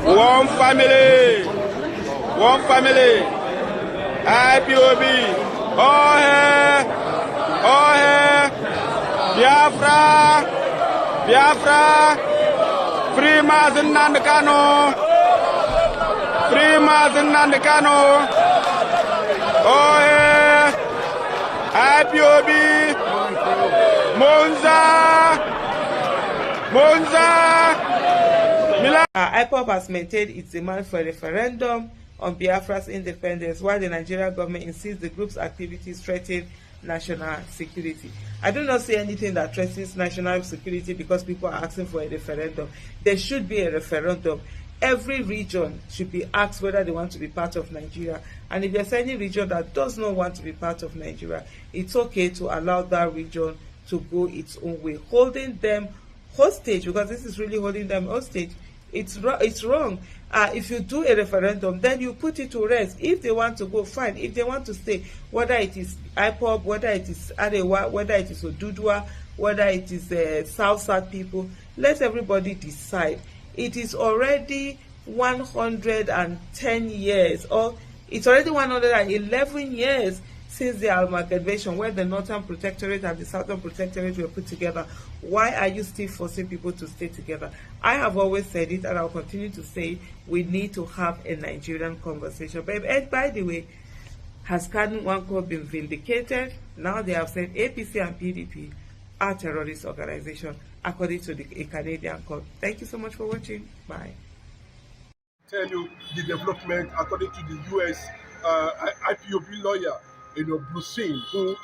One family. One family. IPOB. Oh, hey. Oh, hey. Biafra. Biafra. Free nnamdikanu. Free nnamdikanu. Oh, hey. IPOB. Monza. IPOB has maintained its demand for a referendum on Biafra's independence, while the Nigerian government insists the group's activities threaten national security. I do not see anything that threatens national security because people are asking for a referendum. There should be a referendum. Every region should be asked whether they want to be part of Nigeria. And if there's any region that does not want to be part of Nigeria, it's okay to allow that region to go its own way. Holding them hostage, because this is really holding them hostage, it's wrong. If you do a referendum, then you put it to rest. If they want to go, fine. If they want to stay, whether it is IPOB, whether it is Arewa, whether it is Odudua, whether it is South people, let everybody decide. It is already 110 years, or it's already 111 years since the amalgamation, where the Northern Protectorate and the Southern Protectorate were put together. Why are you still forcing people to stay together? I have always said it, and I'll continue to say, we need to have a Nigerian conversation. But by the way, has Kanu Nwankwo been vindicated? Now they have said APC and PDP are terrorist organizations, according to a Canadian court. Thank you so much for watching. Bye. Tell you the development according to the US IPOB lawyer, Bruce Finn, who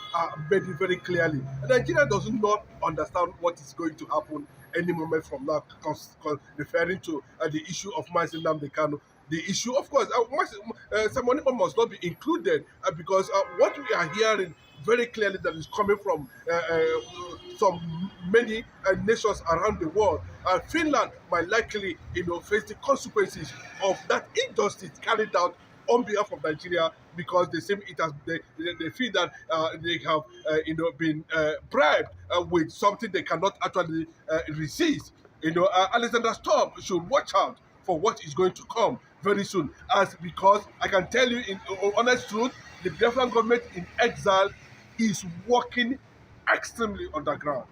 made it very clearly. Nigeria does not understand what is going to happen any moment from now, referring to the issue of nnamdikanu. The issue, of course, Simon Ekpa must not be included because what we are hearing very clearly that is coming from many nations around the world. Finland might likely, face the consequences of that injustice carried out on behalf of Nigeria, because they feel that they have been bribed with something they cannot actually resist. Alexander Stubb should watch out for what is going to come very soon, because I can tell you in honest truth, the Biafran government in exile is working extremely underground.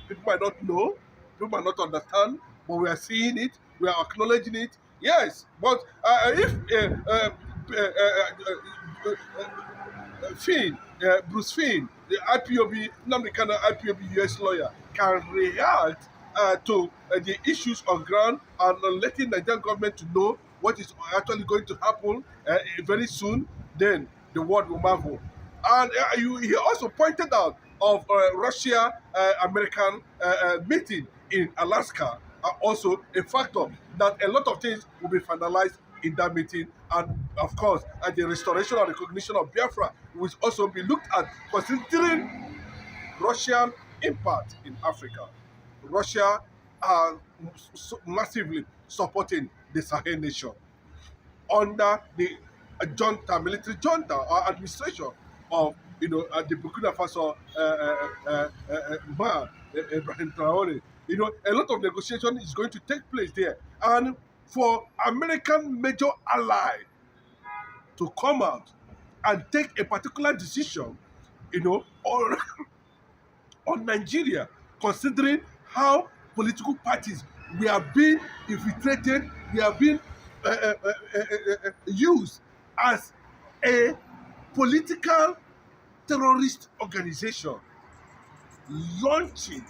People might not know, people might not understand, but we are seeing it, we are acknowledging it. Yes, but if Bruce Finn, the IPOB, nnamdikanu IPOB US lawyer, can react to the issues on ground and letting the Nigerian government to know what is actually going to happen very soon, then the world will marvel. And he also pointed out of Russia-American meeting in Alaska, also a factor that a lot of things will be finalized in that meeting. And of course, the restoration and recognition of Biafra will also be looked at, considering Russian impact in Africa. Russia are massively supporting the Sahel nation under the military junta or administration of the Burkina Faso man, Ibrahim Traore. A lot of negotiation is going to take place there, and for American major ally to come out and take a particular decision, on Nigeria, considering how political parties we are being infiltrated, we are being used as a political terrorist organization, launching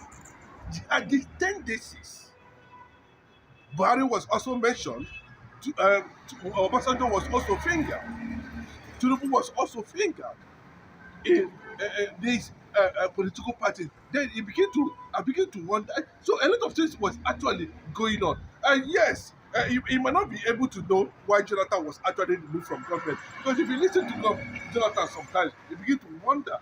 jihadist tendencies. Buhari was also mentioned. Obasanjo was also fingered. Tinubu was also fingered in these political parties. Then I begin to wonder. So a lot of things was actually going on. And yes, you might not be able to know why Jonathan was actually removed from government. Because if you listen to Jonathan sometimes, you begin to wonder,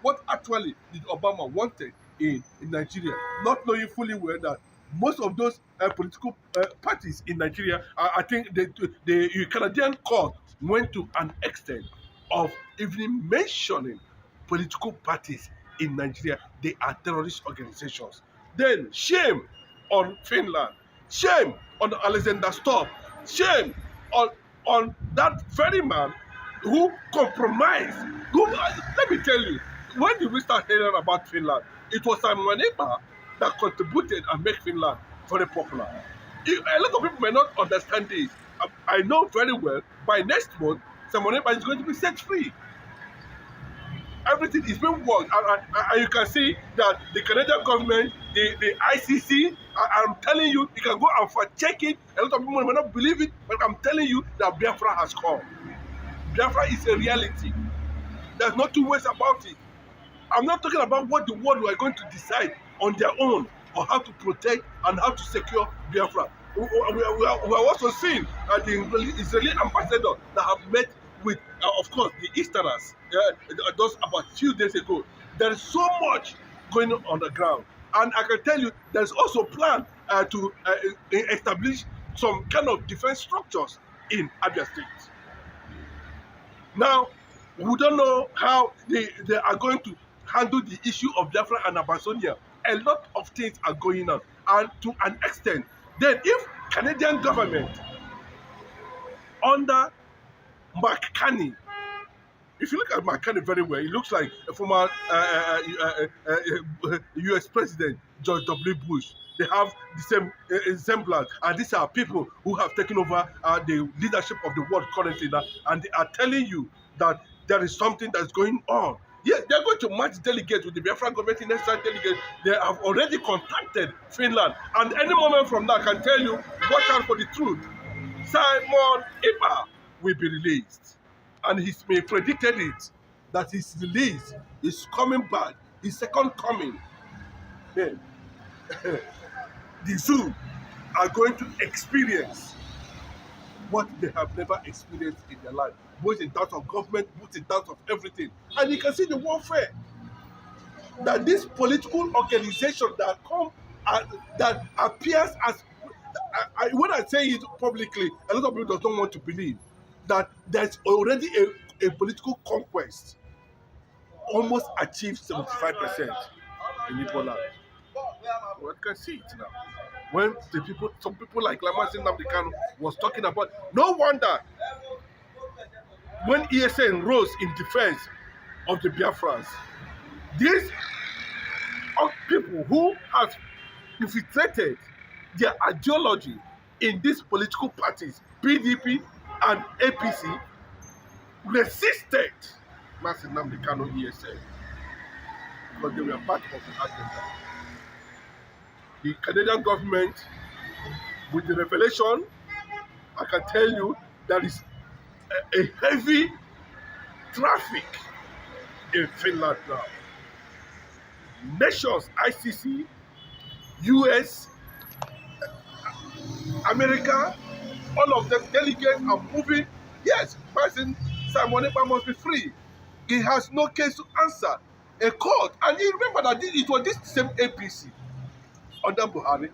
what actually did Obama wanted in Nigeria, not knowing fully well that most of those political parties in Nigeria, I think the Canadian court went to an extent of even mentioning political parties in Nigeria. They are terrorist organizations. Then shame on Finland, shame on Alexander Stubb, shame on that very man who compromised. Let me tell you, when we start hearing about Finland, it was Simon Ekpa that contributed and made Finland very popular. A lot of people may not understand this. I know very well, by next month, Simon Ekpa is going to be set free. Everything is being worked, and you can see that the Canadian government, the ICC, I'm telling you, you can go and check it. A lot of people may not believe it, but I'm telling you that Biafra has come. Biafra is a reality. There's no two ways about it. I'm not talking about what the world are going to decide on their own on how to protect and how to secure Biafra. We are also seeing the Israeli ambassador that have met with, of course, the Easterners just about a few days ago. There is so much going on the ground. And I can tell you, there's also a plan to establish some kind of defense structures in Abia State. Now, we don't know how they are going to handle the issue of Biafra and Abasonia. A lot of things are going on. And to an extent, then if Canadian government under Mark Carney, if you look at Mark Carney very well, he looks like a former US President, George W. Bush. They have the same semblance, and these are people who have taken over the leadership of the world currently now, and they are telling you that there is something that's going on. Yes, they're going to match delegates with the Biafran government in next delegate. They have already contacted Finland, and any moment from now, I can tell you, watch out for the truth. Simon Ekpa will be released, and he's been predicted it that his release is coming back, his second coming. Yeah. The zoo are going to experience what they have never experienced in their life, both in terms of government, both in terms of everything. And you can see the warfare that this political organization that that appears as, when I say it publicly, a lot of people don't want to believe that there's already a political conquest almost achieved 75% in Igbo land. Well, you can see it now. When some people like nnamdikanu was talking about, no wonder when ESN rose in defense of the Biafrans, these people who have infiltrated their ideology in these political parties, PDP and APC, resisted nnamdikanu ESN because they were part of the agenda. The Canadian government, with the revelation, I can tell you there is a heavy traffic in Finland now. Nations, ICC, US, America, all of them delegates are moving. Yes, President Simon Ekpa must be free. He has no case to answer. A court, and you remember that it was this same APC under Buhari.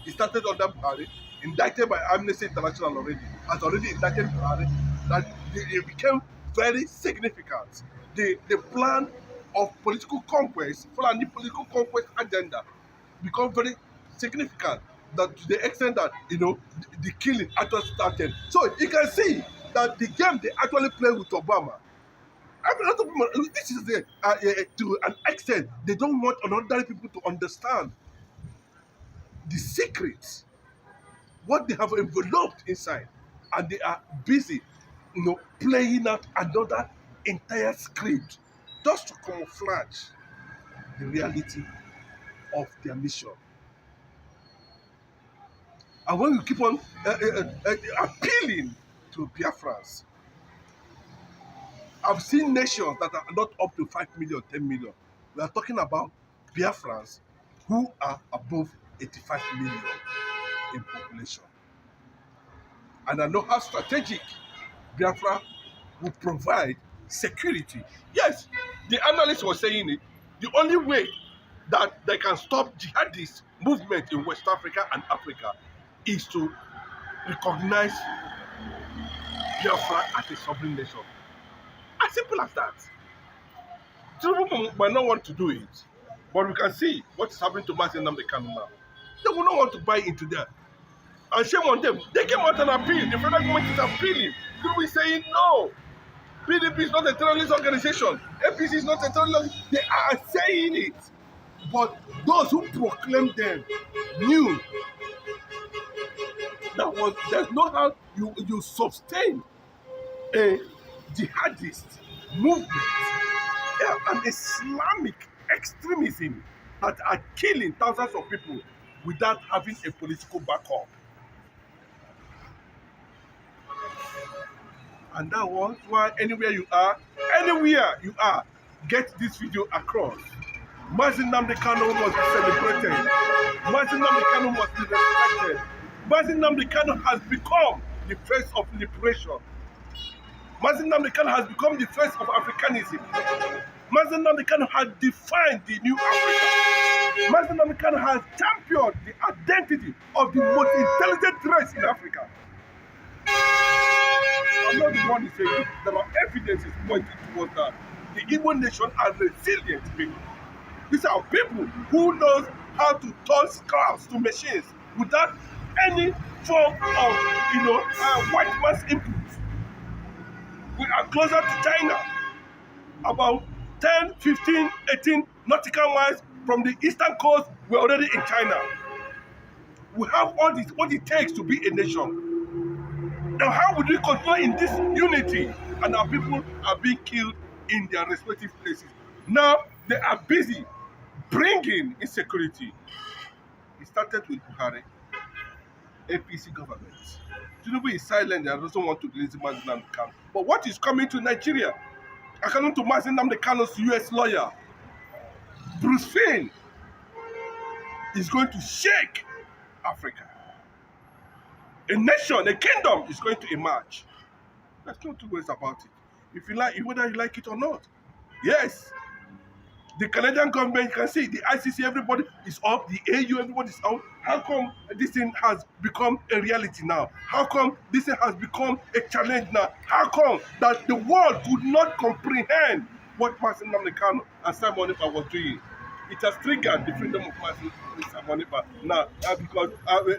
He started under Buhari, indicted by Amnesty International already, has already indicted Buhari, that it became very significant. The plan of political conquest, Fulani political conquest agenda, become very significant, that to the extent that, the killing actually started. So you can see that the game they actually play with Obama. I mean, a lot of people, this is to an extent, they don't want ordinary people to understand the secrets, what they have enveloped inside, and they are busy, playing out another entire script just to camouflage the reality of their mission. And when you keep on appealing to Biafrans, I've seen nations that are not up to 5 million, 10 million. We are talking about Biafrans who are above 85 million in population. And I know how strategic Biafra will provide security. Yes, the analyst was saying it. The only way that they can stop jihadist movement in West Africa and Africa is to recognize Biafra as a sovereign nation. As simple as that. Some people might not want to do it, but we can see what is happening to Nnamdikanu now. They will not want to buy into that. And shame on them. They came out and appealed. The federal government is appealing. People is saying no. PDP is not a terrorist organization. APC is not a terrorist organization. They are saying it. But those who proclaim them knew that there's no how you sustain a jihadist movement, an Islamic extremism that are killing thousands of people without having a political backup. And that was why anywhere you are, get this video across. Nnamdikanu must be celebrated. Nnamdikanu must be respected. Nnamdikanu has become the face of liberation. Nnamdikanu has become the face of Africanism. Nnamdikanu has defined the new Africa. Nnamdikanu has championed the identity of the most intelligent race in Africa. I'm not the one who saying it. There are evidences pointing towards that. The Igbo nation are resilient people. These are people who knows how to turn scraps to machines without any form of, white man's input. We are closer to China, about 10, 15, 18 nautical miles from the eastern coast. We're already in China. We have all this, what it takes to be a nation. Now, how would we continue in this unity? And our people are being killed in their respective places. Now, they are busy bringing insecurity. It started with Buhari, APC government. Tinubu is silent and doesn't want to release Nnamdikanu. But what is coming to Nigeria? According to Nnamdikanu's US lawyer, Bruce Finn is going to shake Africa. A nation, a kingdom is going to emerge. There's no two ways about it. If you like, whether you like it or not. Yes. The Canadian government, you can see the ICC, everybody is up, the AU, everybody is out. How come this thing has become a reality now? How come this thing has become a challenge now? How come that the world could not comprehend what Nnamdikanu and Simon Ekpa was doing? It has triggered the freedom of Simon Ekpa now because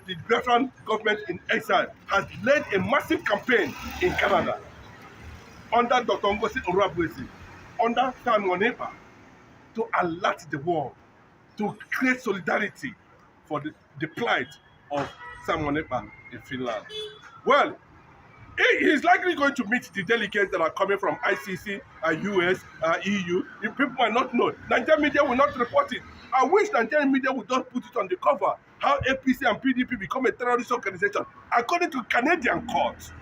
the Biafran government in exile has led a massive campaign in Canada under Dr. Ngozi Onwuabuezi, under Simon Ekpa, to alert the world, to create solidarity for the plight of Simon Ekpa in Finland. Well, he is likely going to meet the delegates that are coming from ICC, US, EU. People might not know. Nigerian media will not report it. I wish Nigerian media would not put it on the cover, how APC and PDP become a terrorist organization. According to Canadian courts,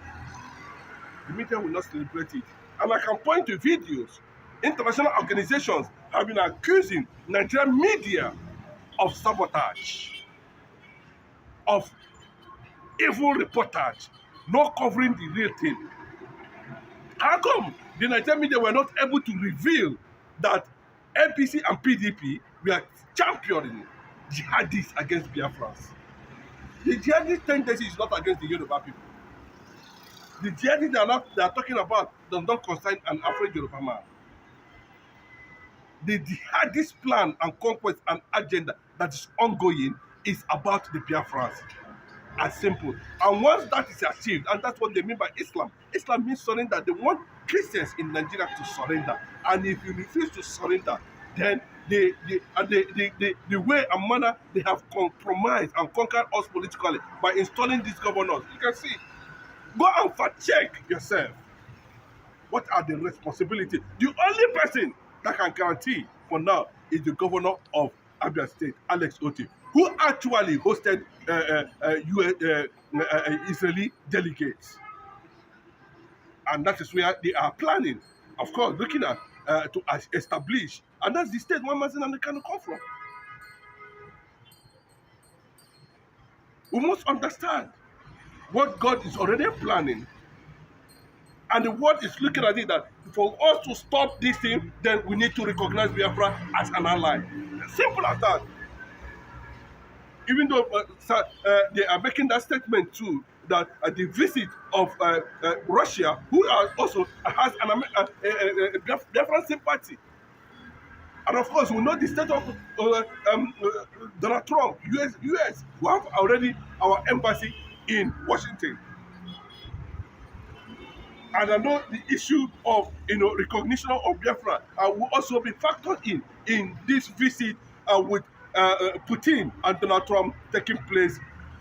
the media will not celebrate it. And I can point to videos. International organizations have been accusing Nigerian media of sabotage, of evil reportage, not covering the real thing. How come the Nigerian media were not able to reveal that APC and PDP were championing jihadists against Biafrans? The jihadist tendency is not against the Yoruba people. The jihadists they are talking about does not concern an Afro Yoruba man. The jihadist plan and conquest and agenda that is ongoing is about the Biafrans. As simple. And once that is achieved, and that's what they mean by Islam. Islam means surrender. They want Christians in Nigeria to surrender. And if you refuse to surrender, then the way and manner they have compromised and conquered us politically by installing these governors. You can see. Go and fact check yourself. What are the responsibilities? The only person that can guarantee for now is the governor of Abia State, Alex Otti, who actually hosted Israeli delegates. And that is where they are planning, of course, looking at to establish. And that's the state where Nnamdikanu come from. We must understand what God is already planning. And the world is looking at it that for us to stop this thing, then we need to recognize Biafra as an ally. Simple as that. Even though they are making that statement too, that the visit of Russia, who also has a Biafran sympathy. And of course, we know the state of Donald Trump, US, we have already our embassy in Washington. And I know the issue of recognition of Biafra will also be factored in this visit with Putin and Donald Trump taking place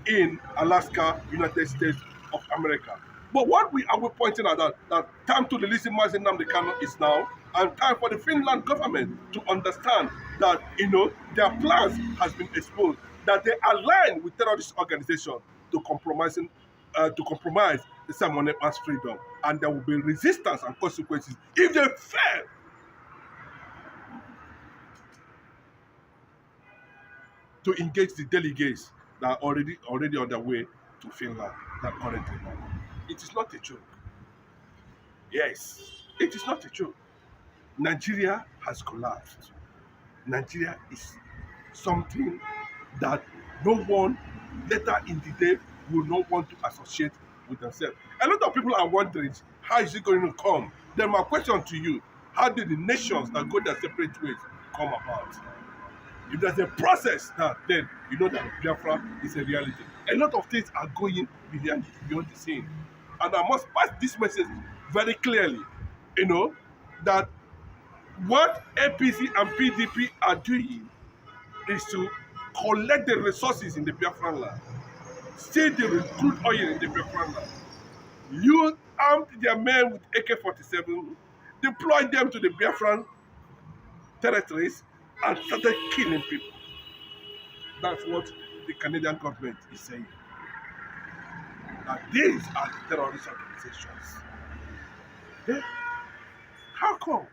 in Alaska, United States of America. But what we are pointing at that time to release nnamdikanu is now, and time for the Finland government to understand that their plans has been exposed, that they align with terrorist organizations to compromise the Simon Ekpa's freedom, and there will be resistance and consequences if they fail to engage the delegates that are already on their way to Finland. That currently, it is not a joke. Yes, it is not a joke. Nigeria has collapsed. Nigeria is something that no one later in the day will not want to associate with themselves. A lot of people are wondering, how is it going to come? Then my question to you, how did the nations that go their separate ways come about? If there's a process now, then you know that Biafra is a reality. A lot of things are going beyond the scene. And I must pass this message very clearly, that what APC and PDP are doing is to collect the resources in the Biafran land, steal the crude oil in the Biafran land, armed their men with AK-47, deployed them to the Biafran territories, and started killing people. That's what the Canadian government is saying. That these are the terrorist organizations. Yeah. How come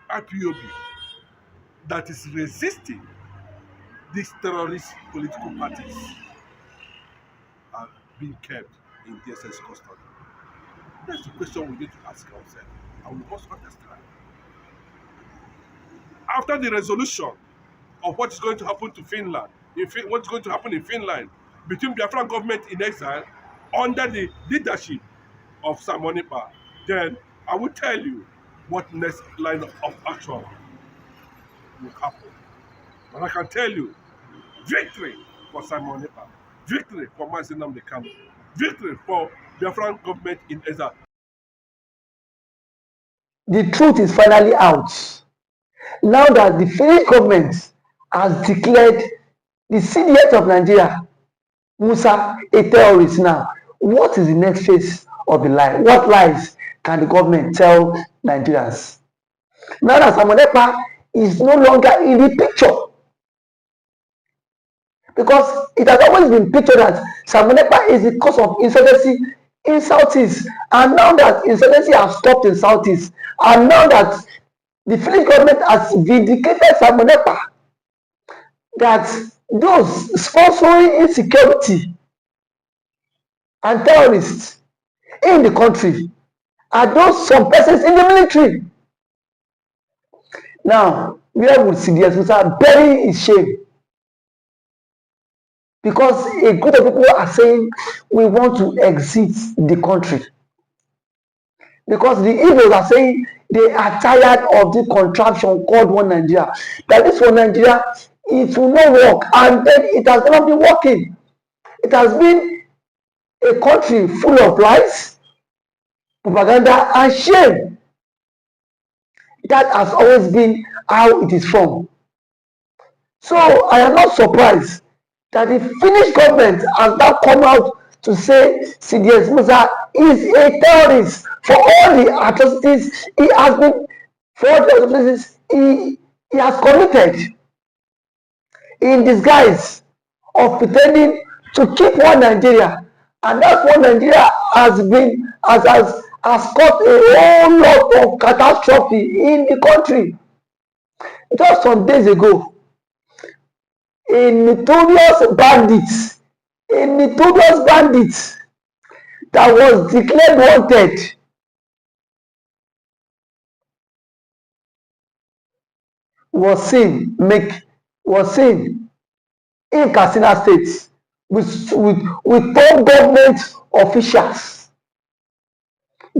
IPOB that is resisting these terrorist political parties are being kept in DSS custody? That's the question we need to ask ourselves, and we must understand. After the resolution of what is going to happen to Finland, what's going to happen in Finland between Biafran government in exile under the leadership of Simon Ekpa, then I will tell you what next line of action will happen. And I can tell you, victory for Simon Ekpa, victory for nnamdikanu, victory for Biafran government in exile. The truth is finally out. Now that the Finnish government has declared the CDS of Nigeria, Musa, a terrorist now, what is the next phase of the lie? What lies can the government tell Nigerians? Now that Simon Ekpa is no longer in the picture, because it has always been pictured that Simon Ekpa is the cause of insurgency in Southeast, and now that insurgency has stopped in Southeast, and now that the Finnish government has vindicated Simon Ekpa, that those sponsoring insecurity and terrorists in the country are those some persons in the military. Now, where would CDS Musa bury his shame? Because a group of people are saying we want to exit the country. Because the Igbos are saying they are tired of the contraption called One Nigeria. That this One Nigeria, it will not work. And then it has never been working. It has been a country full of lies, propaganda, and shame. That has always been how it is from. So I am not surprised that the Finnish government has now come out to say CDS Musa is a terrorist for all the atrocities he has been, for all the atrocities he has committed in disguise of pretending to keep one Nigeria. And that one Nigeria has caused a whole lot of catastrophe in the country. Just some days ago, a notorious bandit that was declared wanted was seen in Katsina State with top government officials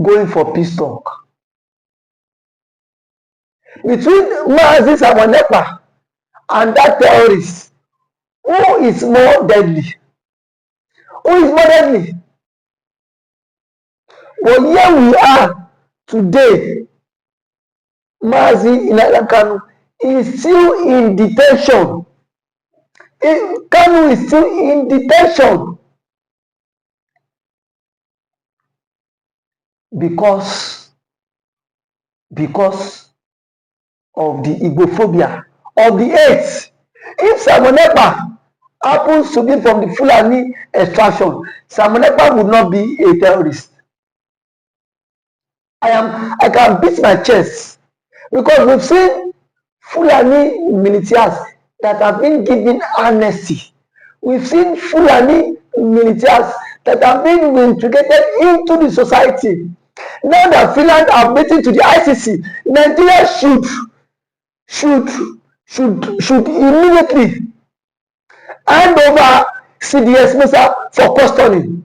going for peace talk. Between Mazi Simon Ekpa and that terrorist, who is more deadly? who is moderately. But here we are today. Mazi nnamdikanu is still in detention. Kanu is still in detention because of the Igbophobia, of the hate. If Simon Ekpa happens to be from the Fulani extraction, Simon Ekpa would not be a terrorist. I can beat my chest because we've seen Fulani militias that have been given amnesty. We've seen Fulani militias that have been integrated into the society. Now that Finland are waiting to the ICC, Nigeria should immediately hand over CDS Musa for custody,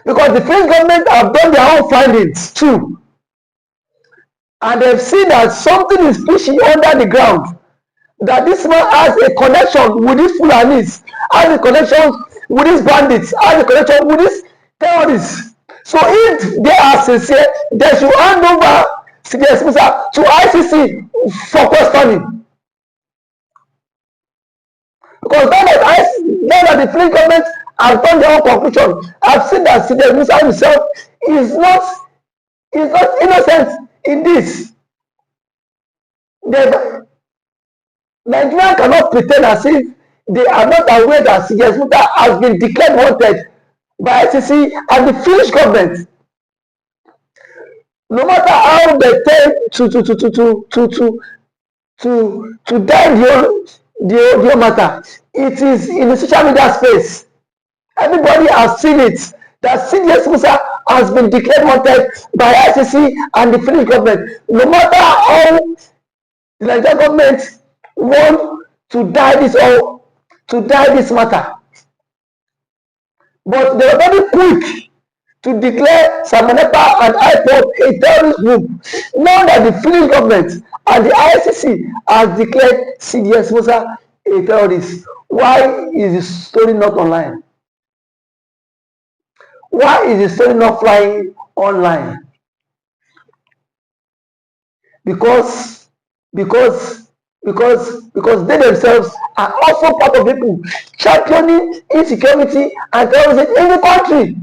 because the French government have done their own findings too, and they've seen that something is fishy under the ground, that this man has a connection with these Fulanis, has a connection with these bandits, has a connection with these terrorists. So if they are sincere, they should hand over CDS Musa to ICC for custody. Because now that the French government has done their own conclusion, I've seen that CDS Musa himself is not innocent in this. Nigeria cannot pretend as if they are not aware that CDS Musa has been declared wanted by ICC and the Finnish government. No matter how they tend to die the whole matter, it is in the social media space. Everybody has seen it, that CDS Musa has been declared wanted by ICC and the Finnish government. No matter how the Nigerian government want to die this matter, but they are very quick to declare Simon Ekpa and IPOB a terrorist group. Now that the Finnish government and the ICC has declared CDS Musa a terrorist, why is the story not online? Why is the story not flying online? Because they themselves are also part of people championing insecurity and terrorism in the country.